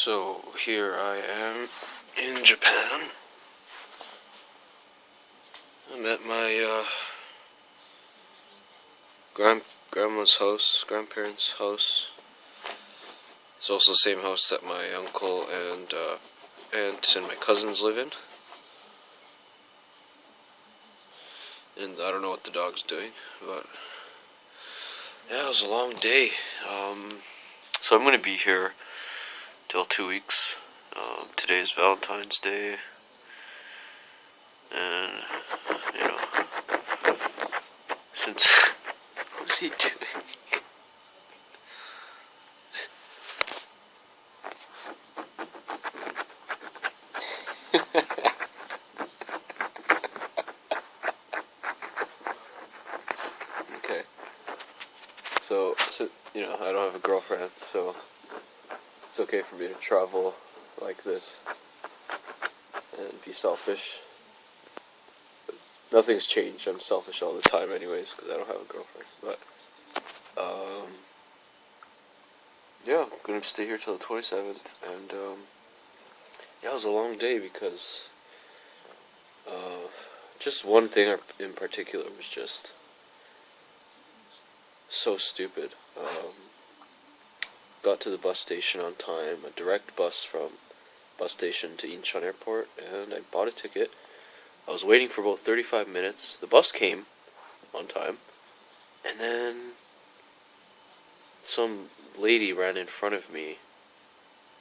So here I am in Japan. I'm at my grandma's house, grandparents' house. It's also the same house that my uncle and aunt and my cousins live in. And I don't know what the dog's doing, but yeah, it was a long day. So I'm going to be here till 2 weeks. Today's Valentine's Day, and since what is he doing? Okay. So I don't have a girlfriend, so it's okay for me to travel like this and be selfish. But nothing's changed. I'm selfish all the time anyways because I don't have a girlfriend. But yeah, I'm gonna stay here till the 27th, and yeah, it was a long day because just one thing in particular was just so stupid. Got to the bus station on time, a direct bus from bus station to Incheon Airport, and I bought a ticket. I was waiting for about 35 minutes. The bus came on time, and then some lady ran in front of me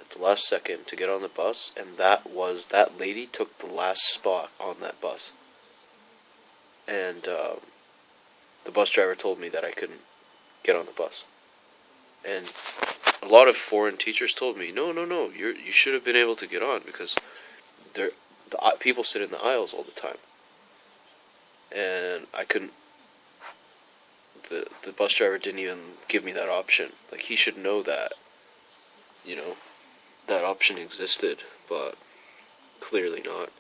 at the last second to get on the bus, and that lady took the last spot on that bus. And the bus driver told me that I couldn't get on the bus. And a lot of foreign teachers told me, no, you should have been able to get on because the people sit in the aisles all the time. And I couldn't. The bus driver didn't even give me that option. Like, he should know that, that option existed, but clearly not.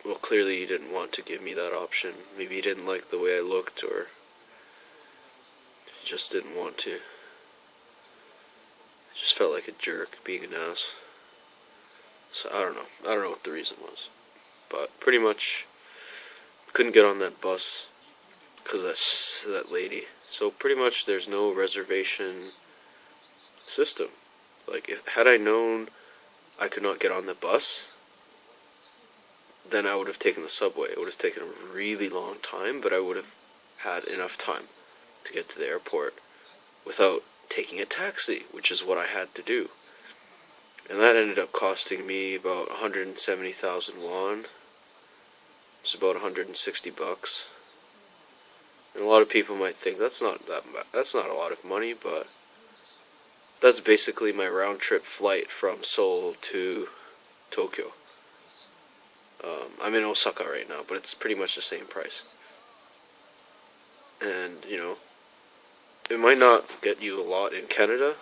Well, clearly he didn't want to give me that option. Maybe he didn't like the way I looked, or he just didn't want to. I just felt like a jerk, being an ass. So I don't know what the reason was. But pretty much couldn't get on that bus because that's that lady. So pretty much there's no reservation system. Like, had I known I could not get on the bus, then I would have taken the subway. It would have taken a really long time, but I would have had enough time to get to the airport without taking a taxi, which is what I had to do. And that ended up costing me about 170,000 won. It's about 160 bucks. And a lot of people might think that's not a lot of money, but that's basically my round trip flight from Seoul to Tokyo. I'm in Osaka right now, but it's pretty much the same price. And, it might not get you a lot in Canada,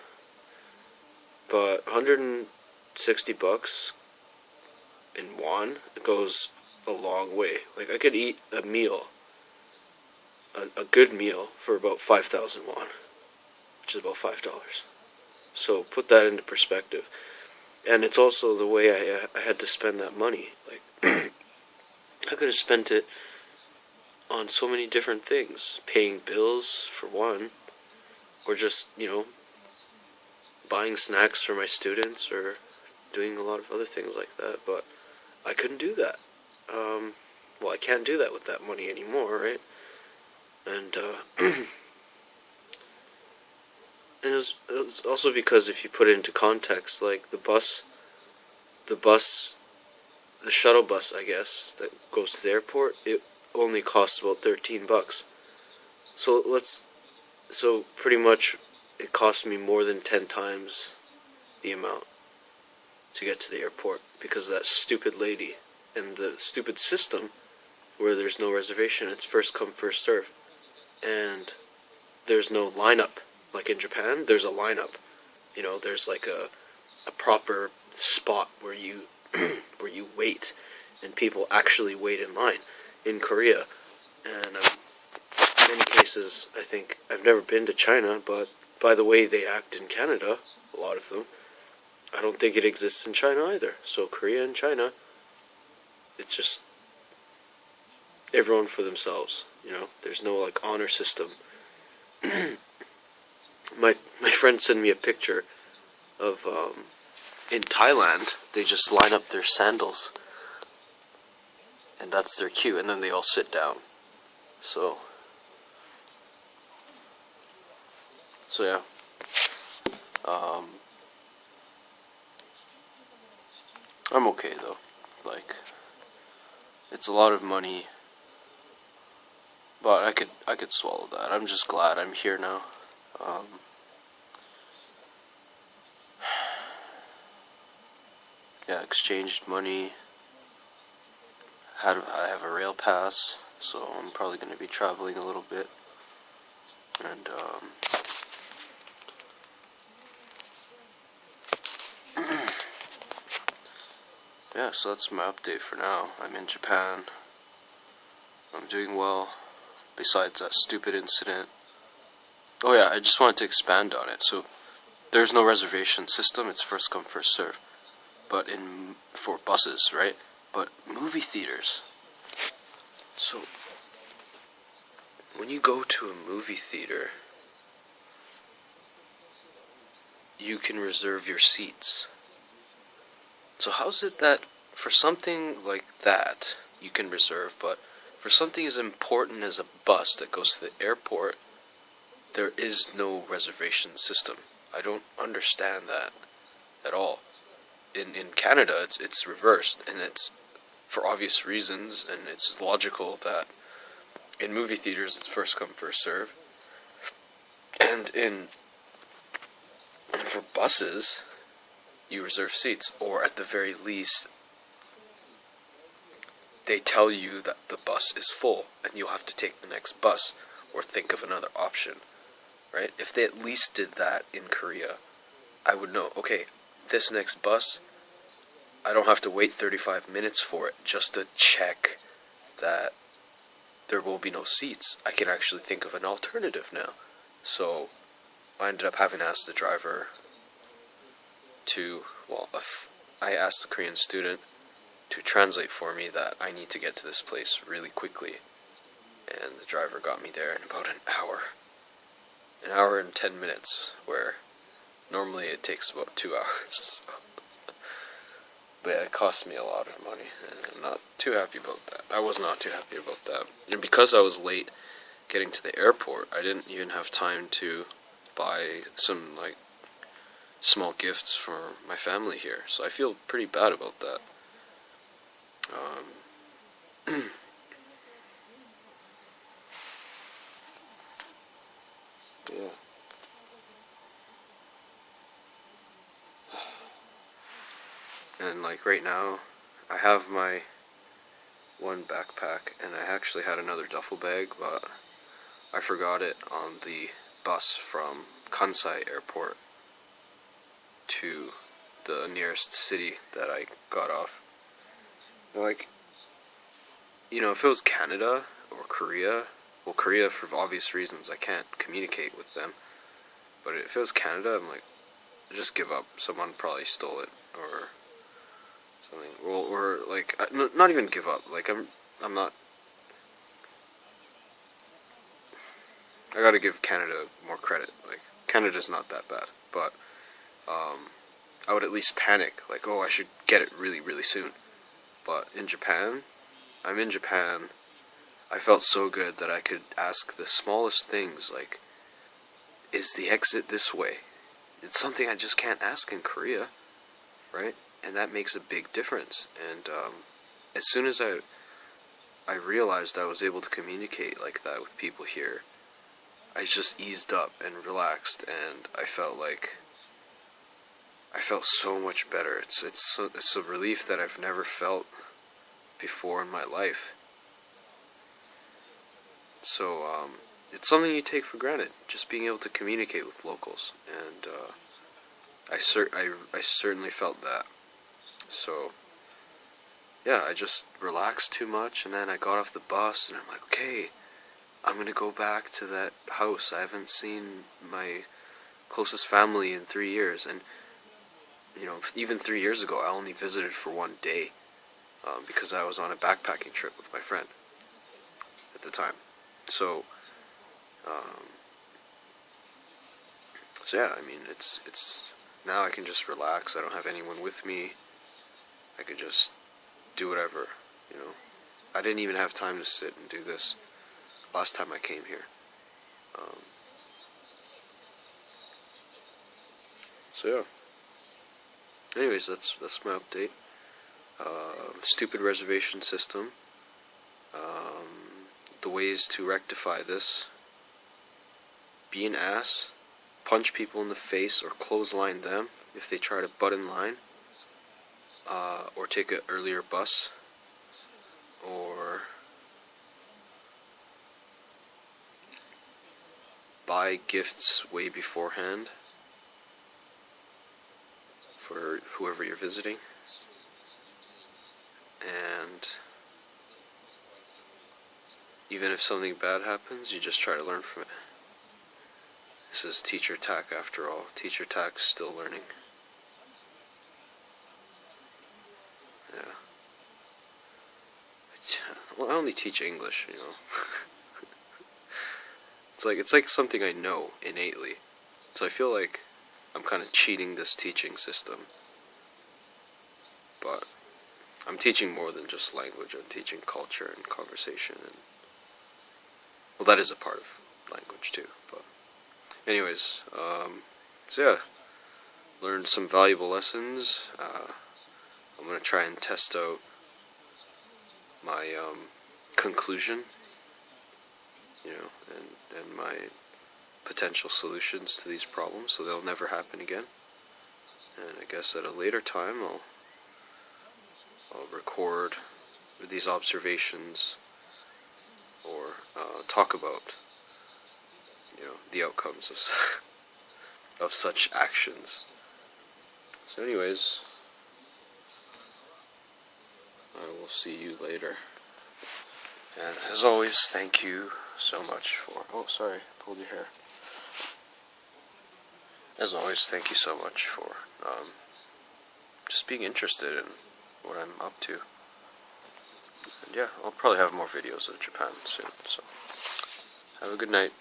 but 160 bucks in won, it goes a long way. Like, I could eat a meal, a good meal, for about 5,000 won, which is about $5. So put that into perspective. And it's also the way I had to spend that money. Like, I could have spent it on so many different things. Paying bills, for one, or just, buying snacks for my students, or doing a lot of other things like that. But I couldn't do that. Well, I can't do that with that money anymore, right? And and it was also because, if you put it into context, like the shuttle bus, I guess, that goes to the airport, it only costs about 13 bucks. So pretty much it cost me more than 10 times the amount to get to the airport because of that stupid lady and the stupid system where there's no reservation. It's first come, first serve. And there's no lineup. Like in Japan, there's a lineup. There's like a proper spot where you where you wait, and people actually wait in line. In Korea, and in many cases, I think, I've never been to China, but by the way they act in Canada, a lot of them. I don't think it exists in China either. So Korea and China, it's just everyone for themselves. There's no like honor system. My friend sent me a picture of in Thailand they just line up their sandals, and that's their queue, and then they all sit down. So yeah. I'm okay though. Like, it's a lot of money, but I could swallow that. I'm just glad I'm here now. Yeah, exchanged money. I have a rail pass, so I'm probably going to be traveling a little bit. And yeah, so that's my update for now. I'm in Japan. I'm doing well, besides that stupid incident. Oh yeah, I just wanted to expand on it. So there's no reservation system, it's first come first serve. But for buses, right? But movie theaters. So when you go to a movie theater, you can reserve your seats. So how's it that for something like that you can reserve, but for something as important as a bus that goes to the airport, there is no reservation system? I don't understand that at all. In Canada, it's reversed, and it's for obvious reasons, and it's logical that in movie theaters it's first come first serve, and for buses you reserve seats, or at the very least they tell you that the bus is full and you'll have to take the next bus or think of another option, right? If they at least did that in Korea, I would know, okay, this next bus, I don't have to wait 35 minutes for it just to check that there will be no seats. I can actually think of an alternative now. So I ended up having to ask the driver I asked the Korean student to translate for me that I need to get to this place really quickly. And the driver got me there in about an hour. An hour and 10 minutes, where normally it takes about 2 hours. But yeah, it cost me a lot of money, and I'm not too happy about that. I was not too happy about that. And because I was late getting to the airport, I didn't even have time to buy some, small gifts for my family here. So I feel pretty bad about that. Yeah. And right now, I have my one backpack, and I actually had another duffel bag, but I forgot it on the bus from Kansai Airport to the nearest city that I got off. If it was Canada or Korea, well, Korea, for obvious reasons, I can't communicate with them. But if it was Canada, I'm just give up. Someone probably stole it, or something. Well, or, not even give up. I'm not... I gotta give Canada more credit. Canada's not that bad. But, I would at least panic. I should get it really, really soon. But in Japan, I'm in Japan, I felt so good that I could ask the smallest things, is the exit this way? It's something I just can't ask in Korea, right? And that makes a big difference. And as soon as I realized I was able to communicate like that with people here, I just eased up and relaxed, and I felt so much better. It's a relief that I've never felt before in my life. So it's something you take for granted, just being able to communicate with locals, and I certainly felt that. So yeah, I just relaxed too much, and then I got off the bus, and I'm okay, I'm gonna go back to that house. I haven't seen my closest family in 3 years, and you know, even 3 years ago, I only visited for 1 day because I was on a backpacking trip with my friend at the time. So, um, so yeah, I mean, it's now I can just relax. I don't have anyone with me. I could just do whatever, you know. I didn't even have time to sit and do this last time I came here. So yeah. Anyways, that's my update. Stupid reservation system. The ways to rectify this: be an ass, punch people in the face or clothesline them if they try to butt in line, or take an earlier bus, or buy gifts way beforehand for whoever you're visiting, and even if something bad happens, you just try to learn from it. This is teacher tack after all. Teacher tack's still learning. Yeah. Well, I only teach English, you know. It's like something I know innately. So I feel like I'm kind of cheating this teaching system. But I'm teaching more than just language. I'm teaching culture and conversation, and well, that is a part of language too. But anyways, so yeah, learned some valuable lessons. I'm gonna try and test out my conclusion, you know, and my potential solutions to these problems, so they'll never happen again. And I guess at a later time, I'll record these observations, or talk about, you know, the outcomes of such actions. So anyways, I will see you later. And as always, thank you so much for... Oh, sorry, pulled your hair. As always, thank you so much for just being interested in what I'm up to. And yeah, I'll probably have more videos of Japan soon, so have a good night.